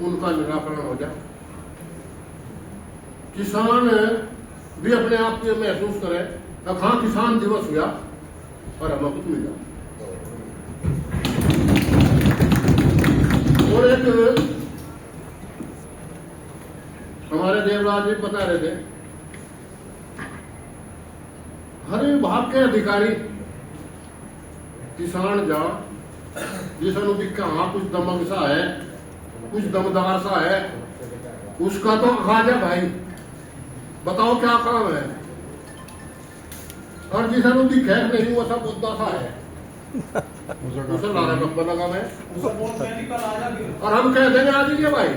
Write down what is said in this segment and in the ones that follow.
उनका निराकरण हो जाए, किसान भी अपने आप को महसूस करे कि हाँ किसान दिवस हुआ और हमें कुछ मिला। और एक हमारे देवराज जी बता रहे थे, हर विभाग के अधिकारी किसान जा जिसने दिखा हाँ कुछ दमक सा है, कुछ दमदार सा है, उसका तो खा जा भाई, बताओ क्या काम है। और जिसने दिखा नहीं वो सब मुद्दा सा है, उसे लारा नंबर लगा मैं, और हम कह देंगे आ दीजिए भाई,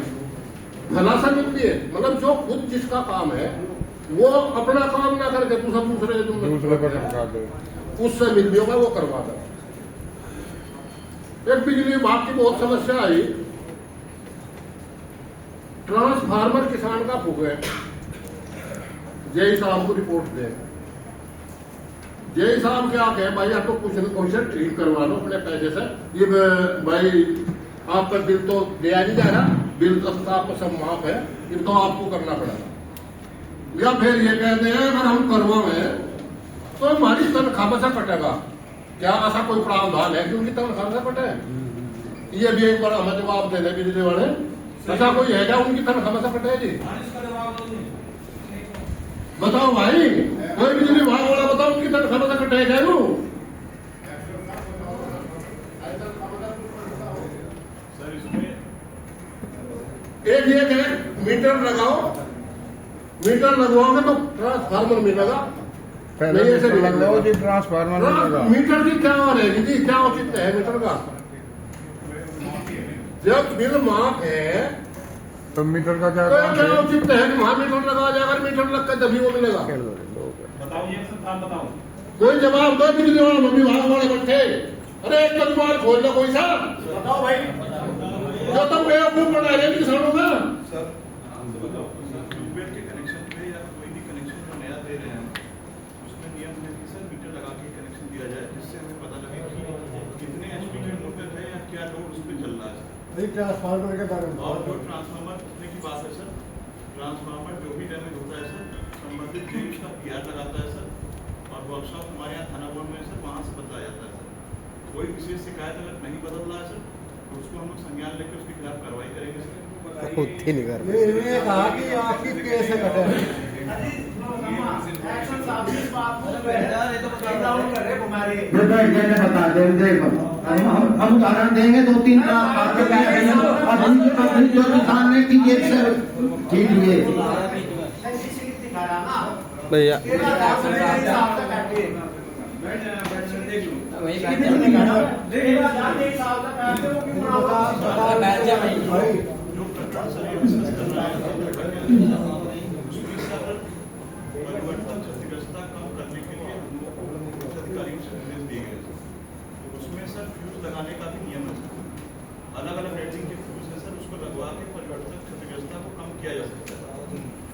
भला सा मिलती है। मतलब जो खुद जिसका काम है वो अपना काम ना करके दूसरे पर उससे मिल होगा वो करवा दो। एक बिजली विभाग की बहुत समस्या आई, ट्रांसफार्मर किसान का फूक है, जय साहब को रिपोर्ट दे, जय साहब क्या कहे भाई आपको कुछ न कुछ ठीक करवा लो अपने पैसे से, ये भाई आपका बिल तो दिया नहीं जा रहा, बिल तो आपको सब माफ है, ये तो आपको करना पड़ेगा। या फिर ये कहते हैं अगर हम करवाए तो हमारी तनख्वाह से कटेगा, क्या ऐसा कोई प्रावधान है कि उनकी तनख्वाह से कटे? ये भी एक बार हमें जवाब दे दे बिजली वाले, ऐसा कोई है क्या उनकी तनख्वाह से कटे जी? बताओ भाई, कोई बिजली विभाग वाला बताओ उनकी तनख्वाह से कटे क्या? एक ये कहे मीटर लगाओ, मीटर लगवाओगे तो ट्रांसफार्मर मिलेगा, नहीं ऐसे लगाओ जी ट्रांसफार्मर मिलेगा। मीटर की क्या रहेगी जी, क्या औचित्य है मीटर का? जब बिल माफ है तो मीटर का क्या औचित्य है कि वहां मीटर लगा जाए? अगर मीटर लग कर तभी वो मिलेगा। बताओ, कोई जवाब दो बिजली वाले विभाग वाले बैठे, अरे एक दुकान खोल लो कोई सा, बताओ भाई, जो तुम बेवकूफ बना रहे किसानों का। सर ट्यूबवेल के कनेक्शन पे या कोई भी कनेक्शन जो नया दे रहे हैं उसमें नियम है कि सर मीटर लगा के कनेक्शन दिया जाए, जिससे हमें पता लगे कि कितने एचपी के मोटर है या क्या लोड उस पर चल रहा है। ट्रांसफार्मर के बारे में, और जो ट्रांसफार्मर रखने की बात है सर, ट्रांसफार्मर जो भी डैमेज होता है सर, संबंधित जो उसका PR लगाता है सर, और वर्कशॉप हमारे यहाँ थाना बोर्ड में सर वहाँ से बताया जाता है सर। कोई विशेष शिकायत अगर नहीं बदल रहा है सर तो उसको हम लोग संज्ञान लेकर उसके खिलाफ कार्रवाई करेंगे सर। होती नहीं कर ये कहा कि आपकी कैसे कटे बता दें, हम उदाहरण देंगे 2-3 जो किसान ने की ठीक है भैया क्षतिग्रस्तता कम करने के लिए अधिकारियों से निर्देश दिए गए, उसमें सर फ्यूज लगाने का भी नियम है, अलग अलग रेटिंग के फ्यूज है सर, उसको लगवा के परिवर्तन क्षतिग्रस्तता को कम किया जा सकता है।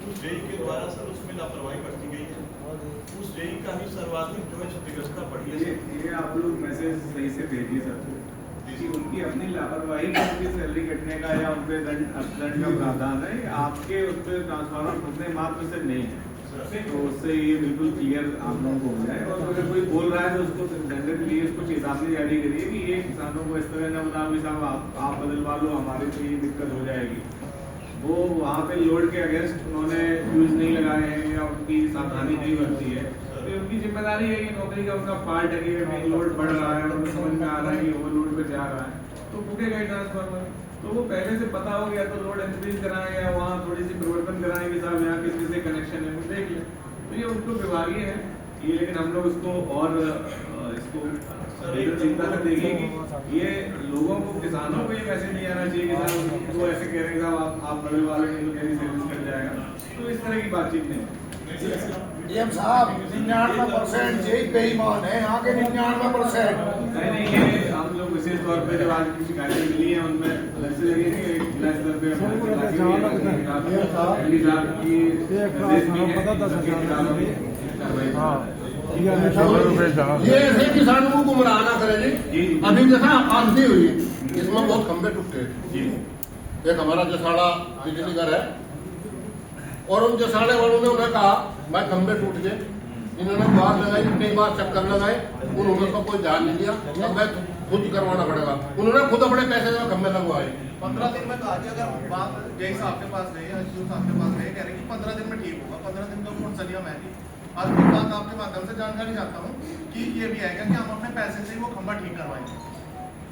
उस जेई के द्वारा सर उसमें लापरवाही बरती गई है, उस जेई का ही सर्वाधिक जो है क्षतिग्रस्तता बढ़ी है। ये आप लोग मैसेज सही से भेजिए सर कि उनकी अपनी लापरवाही का उनकी सैलरी कटने का या उन पे दंड का प्रावधान है, आपके उस पर ट्रांसफार्मर फंसने मात्र से नहीं है, तो उससे ये बिल्कुल क्लियर आप लोगों को हो जाए। और अगर कोई बोल रहा है तो उसको दंड के लिए उसको चेतावनी जारी करिए कि ये किसानों को इस तरह न बताओ कि साहब आप बदलवा लो, हमारे से ये दिक्कत हो जाएगी। वो वहाँ पे लोड के अगेंस्ट उन्होंने फ्यूज नहीं लगाए हैं या उनकी सावधानी नहीं बरती है, तो उनकी जिम्मेदारी है कि नौकरी का उनका पार्ट है कि लोड बढ़ रहा है, उनको समझ में आ रहा है कि ओवरलोड पे जा रहा है तो फूकेगा ट्रांसफार्मर। तो वो पहले से पता हो गया तो लोड इंक्रीज कराएं या वहाँ थोड़ी सी परिवर्तन कराएं कि साहब यहाँ किस से कनेक्शन है वो देख लें, तो ये उनको विभागीय है ये। लेकिन हम लोग उसको और इसको चिंता से देखें कि ये लोगों को, किसानों को ये मैसेज नहीं आना चाहिए कि साहब वो ऐसे कह रहे हैं साहब आप बदल वाले नहीं तो मेरी सर्विस कर जाएगा, तो इस तरह की बातचीत नहीं। डीएम साहब 99% यही बेईमान है, यहाँ के 99%। नहीं, ये हम लोग विशेष तौर पे जो आज की शिकायतें मिली हैं उनमें अलग से लगे कि एक स्तर पे ये ऐसे किसानों को गुमराह ना करें जी। अभी जैसा आंधी हुई इसमें बहुत खंभे टूटे, एक हमारा जसाड़ा बिजली घर है, और उन जसाड़े वालों ने उन्हें कहा भाई खंबे टूट गए, इन्होंने बात लगाई, कई बार चक्कर लगाए, उन्होंने उसका कोई ध्यान नहीं दिया। अब मैं खुद करवाना पड़ेगा, उन्होंने खुद अपने पैसे से खंबे लगवाए। 15 दिन में कहा कि अगर बात जय साहब के पास गए, अशोक साहब के पास गए, कह रहे कि 15 दिन में ठीक होगा। 15 दिन तो कौन सा नियम है नहीं। आज की बात आपके माध्यम से जानकारी चाहता हूँ कि ये भी आएगा कि हम अपने पैसे से ही वो खंबा ठीक करवाएंगे।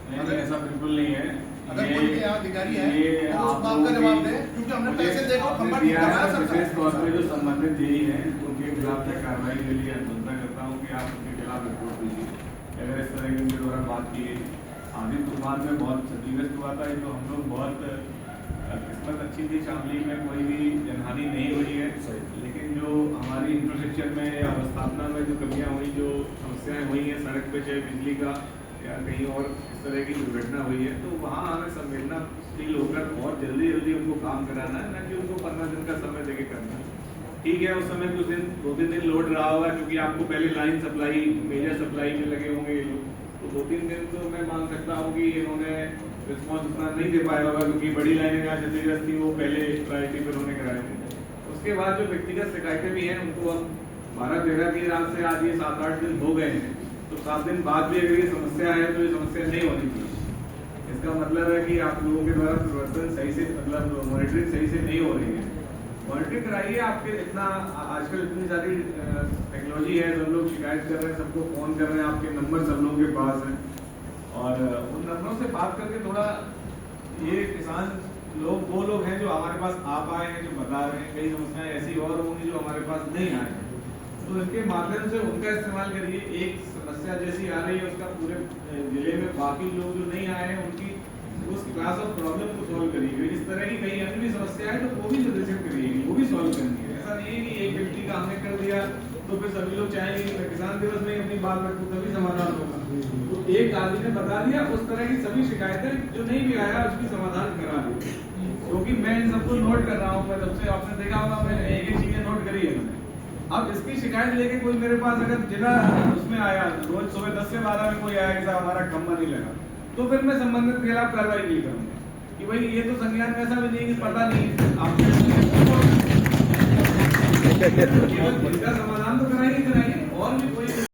नहीं, ऐसा बिल्कुल नहीं है। अगर कोई भी यहाँ अधिकारी है तो उस बात का जवाब दे, क्योंकि हमने पैसे देकर खंबा ठीक करवाया। विशेष तौर पर जो संबंधित यही है उनके खिलाफ मैं कार्रवाई के लिए अनुरोध करता हूँ कि आप उनके खिलाफ रिपोर्ट दीजिए। अगर इस तरह की उनके द्वारा बात की गई, आंधी तूफान में बहुत क्षतिग्रस्त हुआ था, ये तो हम लोग बहुत किस्मत अच्छी थी, शामली में कोई भी जनहानि नहीं हुई है। लेकिन जो हमारी इंफ्रास्ट्रक्चर में या अवस्थापना में जो कमियां हुई, जो समस्याएं हुई हैं सड़क पे, चाहे बिजली का या कहीं और इस तरह की दुर्घटना हुई है, तो वहाँ हमें संवेदनाशील होकर और जल्दी उनको काम कराना है, ना कि उनको 15 दिन का समय देके करना है। ठीक है, उस समय कुछ दिन 2-3 दिन लोड रहा होगा, क्योंकि आपको पहले लाइन सप्लाई, मेजर सप्लाई में लगे होंगे ये लोग, तो 2-3 दिन तो मैं मान सकता हूँ कि इन्होंने रिस्पॉन्स उतना नहीं दे पाया होगा, क्योंकि बड़ी लाइनें जहाँ क्षतिग्रस्त थी वो पहले प्रायोरिटी पर उन्होंने कराए होंगे। उसके बाद जो व्यक्तिगत शिकायतें भी हैं उनको अब 12-13 की रात से आज ये 7-8 दिन हो गए हैं, तो 7 दिन बाद भी अगर ये समस्या है तो ये समस्या नहीं होनी चाहिए। इसका मतलब है कि आप लोगों के द्वारा प्रवर्तन सही से, मतलब मॉनिटरिंग सही से नहीं हो रही है। मॉनिटरिंग कराइए। आपके इतना आजकल इतनी सारी टेक्नोलॉजी है, सब लोग शिकायत कर रहे हैं, सबको फोन कर रहे हैं, आपके नंबर सब लोगों के पास हैं, और उन नंबरों से बात करके थोड़ा ये किसान लोग वो लोग हैं जो हमारे पास आ पाए हैं, जो बता रहे हैं। कई समस्याएं ऐसी और होंगी जो हमारे पास नहीं आए हैं, तो इनके माध्यम से उनका इस्तेमाल करिए। एक समस्या जैसी आ रही है उसका पूरे जिले में बाकी लोग जो नहीं आए हैं उनकी उस क्लास ऑफ प्रॉब्लम को सॉल्व करिए। इस तरह की कई अन्य भी समस्या है तो वो भी निर्देशित करिए, वो भी सॉल्व करनी है। ऐसा नहीं है कि एक व्यक्ति का हमने कर दिया तो फिर सभी लोग चाहेंगे कि मैं किसान दिवस में अपनी बात रखूं तभी समाधान होगा। तो एक आदमी ने बता दिया, उस तरह की सभी शिकायतें जो नहीं भी आया उसकी समाधान करा दी। क्योंकि मैं इन सबको नोट कर रहा हूँ, मैं तब से आपने देखा होगा मैंने एक चीजें नोट करी है मैंने। अब इसकी शिकायत लेके कोई मेरे पास अगर जिला उसमें आया, रोज सुबह 10 से 12 में कोई आया कि साहब हमारा खंबा नहीं लगा, तो फिर मैं संबंधित के खिलाफ कार्रवाई नहीं करूंगा कि भाई ये तो संज्ञान में ऐसा भी नहीं कि पता नहीं आपने इसका समाधान तो कराइए और भी कोई